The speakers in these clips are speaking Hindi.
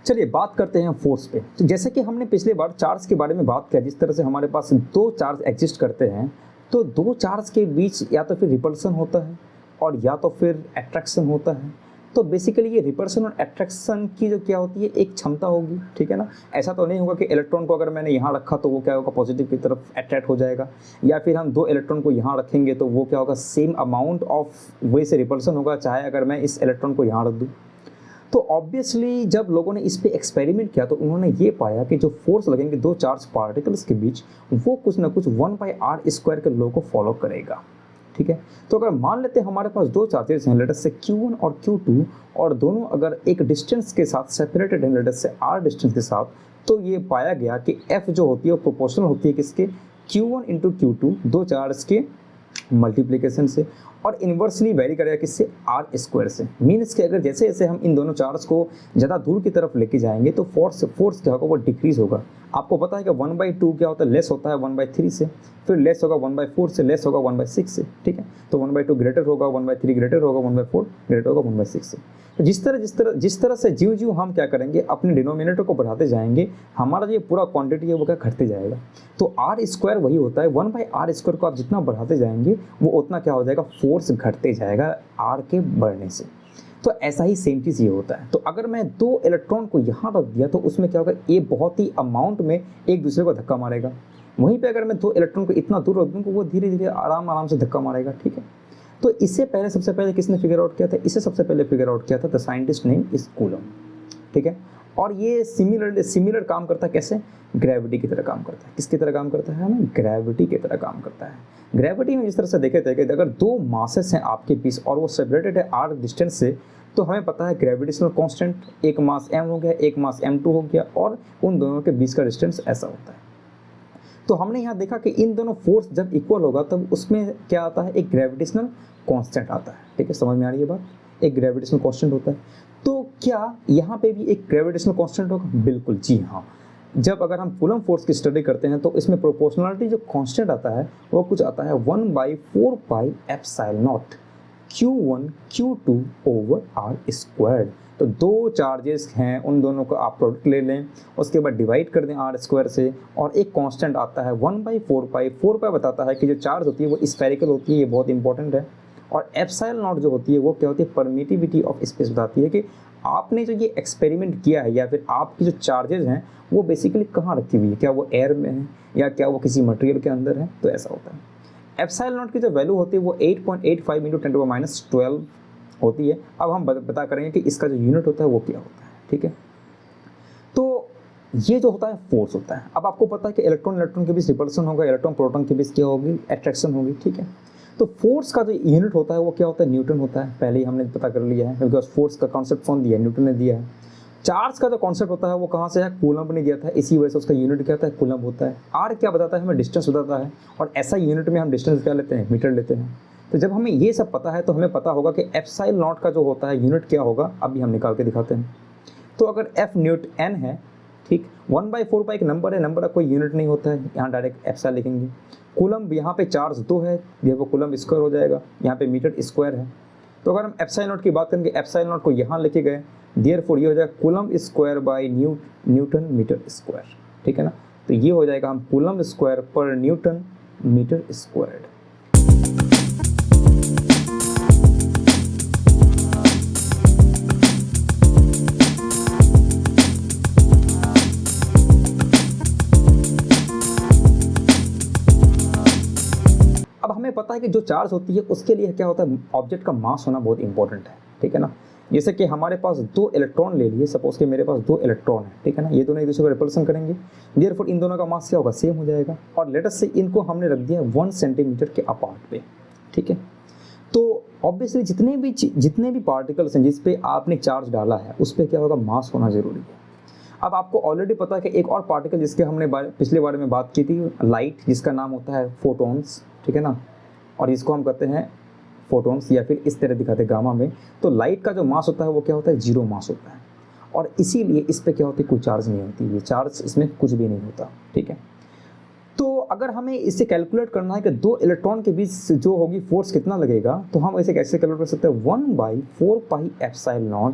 चलिए बात करते हैं फोर्स पे। तो जैसे कि हमने पिछले बार चार्ज के बारे में बात किया, जिस तरह से हमारे पास दो चार्ज एग्जिस्ट करते हैं, तो दो चार्ज के बीच या तो फिर रिपल्सन होता है और या तो फिर अट्रैक्शन होता है। तो बेसिकली ये रिपल्सन और अट्रैक्शन की जो क्या होती है, एक क्षमता होगी, ठीक है ना। ऐसा तो नहीं होगा कि इलेक्ट्रॉन को अगर मैंने यहाँ रखा तो वो क्या होगा, पॉजिटिव की तरफ अट्रैक्ट हो जाएगा, या फिर हम दो इलेक्ट्रॉन को यहाँ रखेंगे तो वो क्या होगा, सेम अमाउंट ऑफ वे से रिपल्सन होगा, चाहे अगर मैं इस इलेक्ट्रॉन को यहाँ रख दूँ। तो ऑब्वियसली जब लोगों ने इस पे एक्सपेरिमेंट किया तो उन्होंने ये पाया कि जो फोर्स लगेंगे दो चार्ज पार्टिकल्स के बीच, वो कुछ ना कुछ 1/r² के लॉ को फॉलो करेगा, ठीक है। तो अगर मान लेते हैं हमारे पास दो चार्जेस हैं, लेट अस से q1 और q2, और दोनों अगर एक डिस्टेंस के साथ सेपरेटेड हैं, लेट अस से r डिस्टेंस के साथ, तो ये पाया गया कि f जो होती है वो प्रोपोर्शनल होती है किसके, q1 इंटू q2, दो चार्ज के मल्टीप्लिकेशन से, और इन्वर्सली वेरी करेगा किससे, r² से। मीन्स कि अगर जैसे जैसे हम इन दोनों चार्ज को ज़्यादा दूर की तरफ लेके जाएंगे तो फोर्स क्या होगा, वो डिक्रीज होगा। आपको पता है कि 1/2 क्या होता है, लेस होता है 1/3 से, फिर लेस होगा 1/4 से, लेस होगा 1/6 से, ठीक है। तो 1/2 ग्रेटर होगा, 1/3 ग्रेटर होगा, 1/4 ग्रेटर होगा 1/6 से। तो जिस तरह से ज्यों हम क्या करेंगे, अपने डिनोमिनेटर को बढ़ाते जाएंगे, हमारा जो पूरा क्वांटिटी है वो क्या घटते जाएगा। तो r² वही होता है, 1/r² को आप जितना बढ़ाते जाएंगे वो उतना क्या हो जाएगा, फोर्स घटते जाएगा r के बढ़ने से। तो ऐसा ही सेम चीज़ ये होता है। तो अगर मैं दो इलेक्ट्रॉन को यहाँ रख दिया तो उसमें क्या होगा, ये बहुत ही अमाउंट में एक दूसरे को धक्का मारेगा। वहीं पे अगर मैं दो इलेक्ट्रॉन को इतना दूर रख दूँ तो वो धीरे धीरे आराम से धक्का मारेगा, ठीक है। तो इससे पहले सबसे पहले किसने फिगर आउट किया था, इसे सबसे पहले फिगर आउट किया था the scientist name is coulomb, ठीक है। और ये सिमिलर काम करता है, कैसे, ग्रेविटी की तरह काम करता है। किसकी तरह काम करता है, हमें ग्रेविटी की तरह काम करता है। ग्रेविटी में जिस तरह से देखे थे कि अगर दो मासेस हैं आपके बीच और वो सेपरेटेड है r डिस्टेंस से, तो हमें पता है ग्रेविटेशनल कांस्टेंट, एक मास m हो गया, एक मास m2 हो गया, और उन दोनों के बीच का डिस्टेंस ऐसा होता है। तो हमने यहाँ देखा कि इन दोनों फोर्स जब इक्वल होगा तब उसमें क्या आता है, एक ग्रेविटेशनल कांस्टेंट आता है, ठीक है। समझ में आ रही है बात, एक ग्रेविटेशनल कांस्टेंट होता है। तो क्या यहाँ पे भी एक ग्रेविटेशनल कांस्टेंट होगा, बिल्कुल जी हाँ। जब अगर हम कूलम फोर्स की स्टडी करते हैं तो इसमें प्रोपोर्शनलिटी जो कांस्टेंट आता है वो कुछ आता है 1/4πε0 q1 q2 ओवर r²। तो दो चार्जेस हैं, उन दोनों का आप प्रोडक्ट ले लें, उसके बाद डिवाइड कर दें r² से, और एक कांस्टेंट आता है 1/4π। 4π बताता है कि जो चार्ज होती है वो स्फेरिकल होती है, ये बहुत इंपॉर्टेंट है। और ε0 जो होती है वो क्या होती है, परमिटिविटी ऑफ स्पेस बताती है कि आपने जो ये एक्सपेरिमेंट किया है या फिर आपकी जो चार्जेस हैं वो बेसिकली कहाँ रखी हुई है, क्या वो एयर में है या क्या वो किसी मटेरियल के अंदर है। तो ऐसा होता है। ε0 की जो वैल्यू होती है वो 8.85 × 10⁻12 होती है। अब हम बता करेंगे कि इसका जो यूनिट होता है वो क्या होता है, ठीक है। तो ये जो होता है फोर्स होता है। अब आपको पता है कि इलेक्ट्रॉन के बीच रिपल्सन होगा, इलेक्ट्रॉन प्रोटॉन के बीच क्या होगी, अट्रैक्शन होगी, ठीक है। तो फोर्स का जो यूनिट होता है वो क्या होता है, न्यूटन होता है। पहले ही हमने पता कर लिया है, बिकॉज फोर्स का कॉन्सेप्ट कौन दिया है, न्यूटन ने दिया है। चार्ज का जो कॉन्सेप्ट होता है वो कहाँ से है, कूलम ने दिया था, इसी वजह से उसका यूनिट क्या होता है, कूलम होता है। आर क्या बताता है, हमें डिस्टेंस बताता है, और ऐसा यूनिट में हम डिस्टेंस क्या लेते हैं, मीटर लेते हैं। तो जब हमें ये सब पता है तो हमें पता होगा कि ε0 का जो होता है यूनिट क्या होगा, अभी हम निकाल के दिखाते हैं। तो अगर f न्यूट n है, ठीक, 1/4π एक नंबर है, नंबर का कोई यूनिट नहीं होता है, यहाँ डायरेक्ट एप्सा लिखेंगे। कूलम, यहाँ पे चार्ज 2 है, ये वो कूलम स्क्वायर हो जाएगा, यहाँ पे मीटर स्क्वायर है। तो अगर हम ε0 की बात करेंगे, ε0 को यहाँ लेके गए, देयरफॉर ये हो जाएगा coulomb square by newton meter square, ठीक है ना। तो ये हो जाएगा हम कूलम स्क्वायर पर न्यूटन मीटर स्क्वायर। पता है कि जो चार्ज होती है उसके लिए क्या होता है, ऑब्जेक्ट का मास होना बहुत इंपॉर्टेंट है, ठीक है ना। जैसे कि हमारे पास दो इलेक्ट्रॉन ले लिए, सपोज कि मेरे पास दो इलेक्ट्रॉन है, ठीक है ना, ये दोनों एक दूसरे को रिपल्सन करेंगे, देयरफॉर इन दोनों का मास क्या होगा, सेम हो जाएगा। और लेट अस से इनको हमने रख दिया 1 सेंटीमीटर के अपार्ट पे, ठीक है। तो ऑब्वियसली जितने भी पार्टिकल्स हैं जिस पे आपने चार्ज डाला है उस पर क्या होगा, मास होना जरूरी है। अब आपको ऑलरेडी पता है कि एक और पार्टिकल जिसके हमने पिछले बारे में बात की थी, लाइट, जिसका नाम होता है फोटॉन्स, ठीक है ना, और इसको हम कहते हैं फोटॉन्स या फिर इस तरह दिखाते हैं गामा में। तो लाइट का जो मास होता है वो क्या होता है, 0 मास होता है, और इसीलिए इस पे क्या होती है, कोई चार्ज नहीं होती, ये चार्ज इसमें कुछ भी नहीं होता, ठीक है। तो अगर हमें इसे कैलकुलेट करना है कि दो इलेक्ट्रॉन के बीच जो होगी फोर्स कितना लगेगा, तो हम इसे कैसे कैलकुलेट कर सकते हैं, 1/4πε0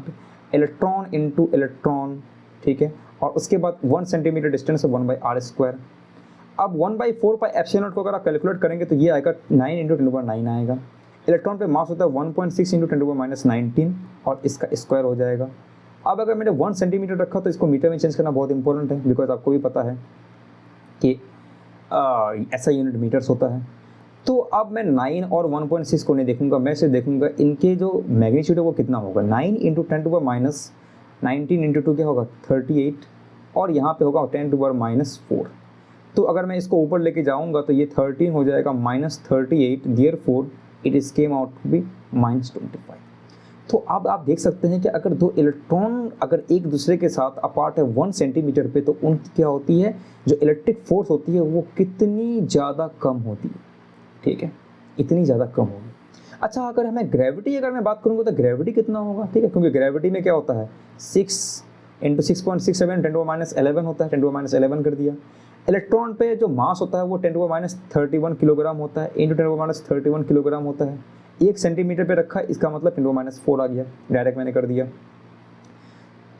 इलेक्ट्रॉन इंटू इलेक्ट्रॉन ठीक है, और उसके बाद 1 सेंटीमीटर डिस्टेंस है 1/r²। अब 1/4πε0 को अगर आप कैलकुलेट करेंगे तो ये आएगा 9 × 10⁻9 आएगा। इलेक्ट्रॉन पे मास होता है 1.6 × 10⁻19 और इसका स्क्वायर हो जाएगा। अब अगर मैंने 1 सेंटीमीटर रखा तो इसको मीटर में चेंज करना बहुत इंपॉर्टेंट है, बिकॉज आपको भी पता है कि ऐसा यूनिट मीटर्स होता है। तो अब मैं 9 और 1.6 को नहीं देखूंगा, मैं सिर्फ देखूंगा इनके जो मैग्नीट्यूड है वो कितना होगा। 9 × 10⁻19 × 2 क्या होगा 38, और यहाँ पे होगा 10⁻4। तो अगर मैं इसको ऊपर लेके जाऊंगा तो ये 13 हो जाएगा -38, therefore it is came out to be -25। तो अब आप देख सकते हैं कि अगर दो इलेक्ट्रॉन अगर एक दूसरे के साथ अपार्ट है 1 सेंटीमीटर पे, तो उनकी क्या होती है, जो इलेक्ट्रिक फोर्स होती है वो कितनी ज़्यादा कम होती है, ठीक है, इतनी ज़्यादा कम होगी। अच्छा, अगर हमें ग्रेविटी अगर मैं बात करूँगा तो ग्रेविटी कितना होगा, ठीक है, क्योंकि ग्रेविटी में क्या होता है 6 × 6.67 10⁻11 होता है, 10⁻11 कर दिया। इलेक्ट्रॉन पे जो मास होता है वो 10⁻31 किलोग्राम होता है, इंटू 10⁻31 किलोग्राम होता है। 1 सेंटीमीटर पे रखा, इसका मतलब 10⁻4 आ गया, डायरेक्ट मैंने कर दिया।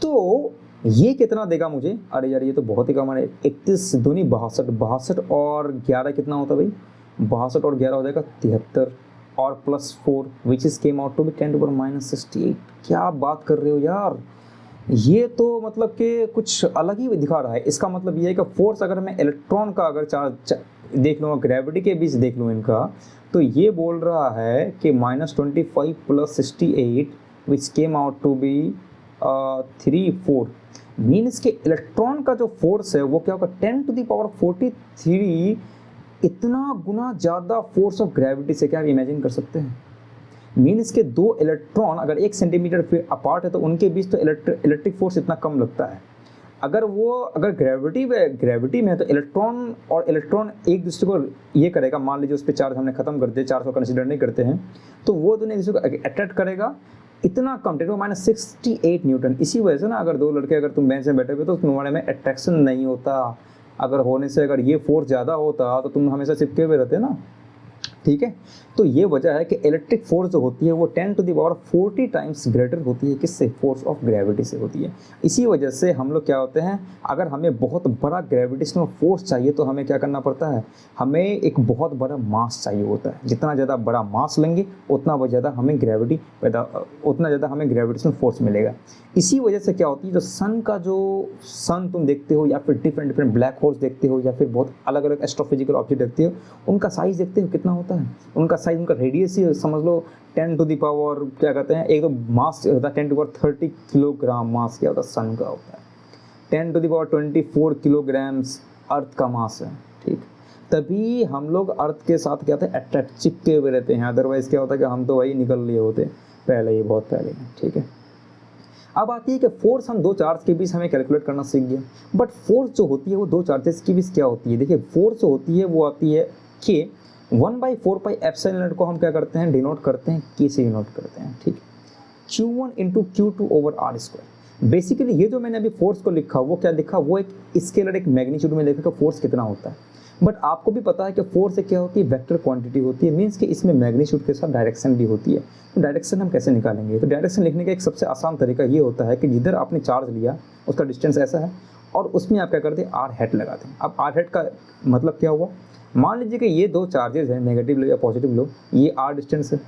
तो ये कितना देगा मुझे, अरे यार ये तो बहुत ही कम है, 31 दूनी 62, 62 और 11 कितना होता है भाई, 62 और 11 हो जाएगा 73, और +4 which is came out to be 10⁻68। क्या बात कर रहे हो यार, ये तो मतलब कि कुछ अलग ही दिखा रहा है। इसका मतलब ये है कि फोर्स अगर मैं इलेक्ट्रॉन का अगर चार्ज देख लूँगा, ग्रेविटी के बीच देख लूँ इनका, तो ये बोल रहा है कि -25 + 68 which came out to be 34। Means के इलेक्ट्रॉन का जो फोर्स है वो क्या होगा 10⁻43, इतना गुना ज़्यादा फोर्स ऑफ ग्रेविटी से। क्या आप इमेजिन कर सकते हैं, मीन्स के दो इलेक्ट्रॉन अगर 1 सेंटीमीटर पे अपार्ट है तो उनके बीच तो इलेक्ट्रिक फोर्स इतना कम लगता है। अगर ग्रेविटी में है तो इलेक्ट्रॉन और इलेक्ट्रॉन एक दूसरे को ये करेगा, मान लीजिए उस पर चार्ज हमने खत्म कर दिया, चार्ज को कंसिडर नहीं करते हैं, तो वो दोनों एक दूसरे को अट्रैक्ट करेगा, इतना कम 10⁻68 न्यूटन। इसी वजह से ना अगर दो लड़के अगर तुम बेंच में बैठे हुए तो तुम्हारे में अट्रैक्शन नहीं होता, अगर होने से अगर ये फोर्स ज़्यादा होता तो तुम हमेशा चिपके हुए रहते ना, ठीक है। तो ये वजह है कि इलेक्ट्रिक फोर्स जो होती है वो 10⁻40 टाइम्स ग्रेटर होती है, किससे, फोर्स ऑफ ग्रेविटी से होती है। इसी वजह से हम लोग क्या होते हैं, अगर हमें बहुत बड़ा ग्रेविटेशनल फोर्स चाहिए तो हमें क्या करना पड़ता है, हमें एक बहुत बड़ा मास चाहिए होता है। जितना ज़्यादा बड़ा मास लेंगे उतना ज़्यादा हमें ग्रेविटेशनल फोर्स मिलेगा। इसी वजह से क्या होती है, जो सन तुम देखते हो या फिर डिफरेंट ब्लैक होल्स देखते हो या फिर बहुत अलग अलग एस्ट्रोफिजिकल ऑब्जेक्ट देखते हो, उनका साइज देखते हो कितना होता है, उनका साइज, उनका रेडियस ही समझ लो 10 टू द पावर क्या कहते हैं, एक तो मास होता है 10⁻30 किलोग्राम मास क्या होता है, सन का होता है 10⁻24 किलोग्राम्स अर्थ का मास है, ठीक। तभी हम लोग अर्थ के साथ क्या होता है अट्रैक्ट चिपके हुए रहते हैं, अदरवाइज क्या होता है कि हम तो वही निकल लिए होते पहले ही, बहुत पहले, ठीक है। अब आती है कि फोर्स हम दो चार्ज के बीच हमें कैलकुलेट करना सीख गया, बट फोर्स जो होती है वो दो चार्जेस के बीच क्या होती है। देखिए फोर्स जो होती है वो आती है कि 1/4πε0 को हम क्या करते हैं, डिनोट करते हैं के से डिनोट करते हैं, ठीक। Q1 × Q2/r²। बेसिकली ये जो मैंने अभी फोर्स को लिखा वो क्या लिखा, वो एक स्केलर एक मैग्नीट्यूड में लिखा कि फोर्स कितना होता है। बट आपको भी पता है कि फोर्स क्या होती है, वेक्टर क्वांटिटी होती है, मीन्स कि इसमें मैग्नीट्यूड के साथ डायरेक्शन भी होती है। तो डायरेक्शन हम कैसे निकालेंगे, तो डायरेक्शन लिखने का एक सबसे आसान तरीका ये होता है कि जिधर आपने चार्ज लिया उसका डिस्टेंस ऐसा है और उसमें आप क्या करते हैं आर हेड लगाते हैं। अब आर हेड का मतलब क्या हुआ, मान लीजिए कि ये दो चार्जेस हैं, नेगेटिव लो या पॉजिटिव लो, ये आर डिस्टेंस है,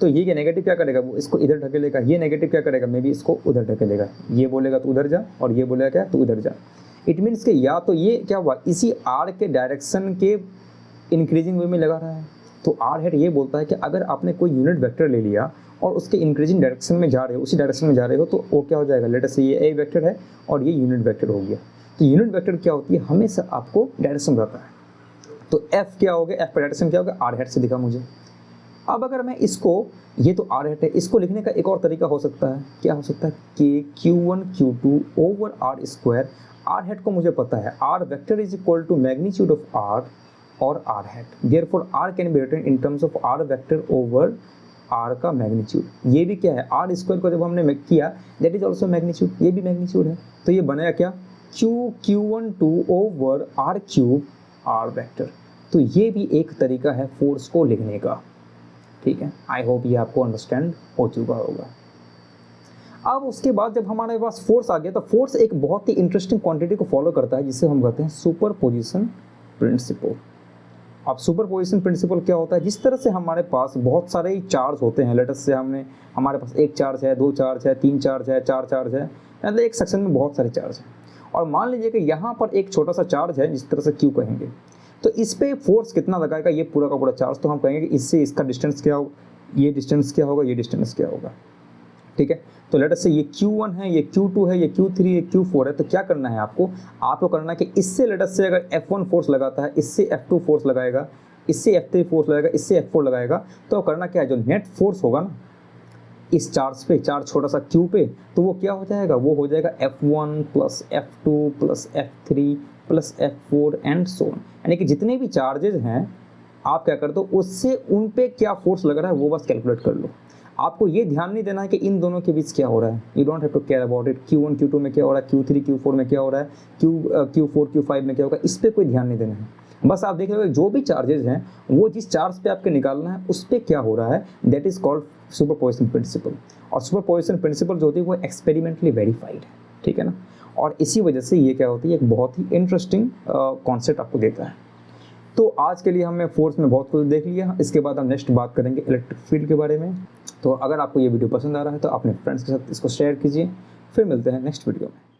तो ये नेगेटिव क्या करेगा, वो इसको इधर ढकेलेगा, ये नेगेटिव क्या करेगा, मे बी इसको उधर ढकेलेगा, ये बोलेगा तू उधर जा और ये बोलेगा क्या तू उधर जा। इट मीन्स कि या तो ये क्या हुआ इसी आर के डायरेक्शन के इंक्रीजिंग वे में लगा रहा है। तो आर हेड ये बोलता है कि अगर आपने कोई यूनिट वेक्टर ले लिया और उसके इंक्रीजिंग डायरेक्शन में जा रहे हो, उसी डायरेक्शन में जा रहे हो, तो वो क्या हो जाएगा, लेट अस से ये ए वेक्टर है और ये यूनिट वेक्टर हो गया। तो यूनिट वेक्टर क्या होती है, हमेशा आपको डायरेक्शन बताता है। तो एफ क्या हो गया, एफ का डायरेक्शन क्या होगा, आर हेड से दिखा मुझे। अब अगर मैं इसको, ये तो आर हेड है, इसको लिखने का एक और तरीका हो सकता है, क्या हो सकता है, के Q1 Q2/r²। आर हेड को मुझे पता है, R vector is equal to magnitude of R और R hat, therefore R can be written in terms of R vector over R का मैग्नीट्यूड। ये भी क्या है, आर स्क्वायर को जब हमने किया दैट इज ऑल्सो मैग्नीट्यूड, ये भी मैग्नीट्यूड है। तो ये बनाया क्या, Q1/2/r³ आर वेक्टर। तो ये भी एक तरीका है फोर्स को लिखने का, ठीक है। आई होप ये आपको अंडरस्टैंड हो चुका होगा। अब उसके बाद जब हमारे पास फोर्स आ गया, तो फोर्स एक बहुत ही इंटरेस्टिंग क्वांटिटी को फॉलो करता है जिसे हम कहते हैं सुपरपोजिशन प्रिंसिपल। अब सुपरपोजिशन प्रिंसिपल क्या होता है, जिस तरह से हमारे पास बहुत सारे चार्ज होते हैं, लेटस से हमारे पास एक चार्ज है, दो चार्ज है, तीन चार्ज है, चार चार्ज है, मतलब एक सेक्शन में बहुत सारे चार्ज हैं, और मान लीजिए कि यहाँ पर एक छोटा सा चार्ज है जिस तरह से क्यू कहेंगे, तो इस पे फोर्स कितना लगाएगा ये पूरा का पूरा चार्ज, तो हम कहेंगे कि इससे इसका डिस्टेंस क्या होगा, ये डिस्टेंस क्या होगा, ये डिस्टेंस क्या होगा, ठीक है। तो लेट अस से ये Q1 है, ये Q2 है, ये Q3, ये Q4 है, तो क्या करना है आपको करना है कि इससे लेट अस से अगर F1 फोर्स लगाता है, इससे F2 फोर्स लगाएगा, इससे F3 फोर्स लगाएगा, इससे F4 लगाएगा, तो करना क्या है, जो नेट फोर्स होगा ना इस चार्ज पे, चार्ज छोटा सा Q पे, तो वो क्या हो जाएगा, वो हो जाएगा F1 plus F2 plus F3 plus F4 and so on. यानी कि जितने भी चार्जेस हैं आप क्या कर दो, उससे उन पे क्या फोर्स लग रहा है वो बस कैलकुलेट कर लो। आपको ये ध्यान नहीं देना है कि इन दोनों के बीच क्या हो रहा है, you don't have to care about it, Q1 Q2 में क्या हो रहा है, Q3 Q4 में क्या हो रहा है, Q4 Q5 में क्या होगा, इस पर कोई ध्यान नहीं देना है। बस आप देख रहे हो जो भी चार्जेस हैं वो जिस चार्ज पे आपके निकालना है उस पर क्या हो रहा है, that is called superposition principle. और सुपरपोजिशन प्रिंसिपल जो होती है वो एक्सपेरिमेंटली वेरीफाइड है, ठीक है ना। और इसी वजह से ये क्या होती है, एक बहुत ही इंटरेस्टिंग कॉन्सेप्ट आपको देता है। तो आज के लिए हमने फोर्स में बहुत कुछ देख लिया, इसके बाद हम नेक्स्ट बात करेंगे इलेक्ट्रिक फील्ड के बारे में। तो अगर आपको ये वीडियो पसंद आ रहा है तो अपने फ्रेंड्स के साथ इसको शेयर कीजिए, फिर मिलते हैं नेक्स्ट वीडियो में।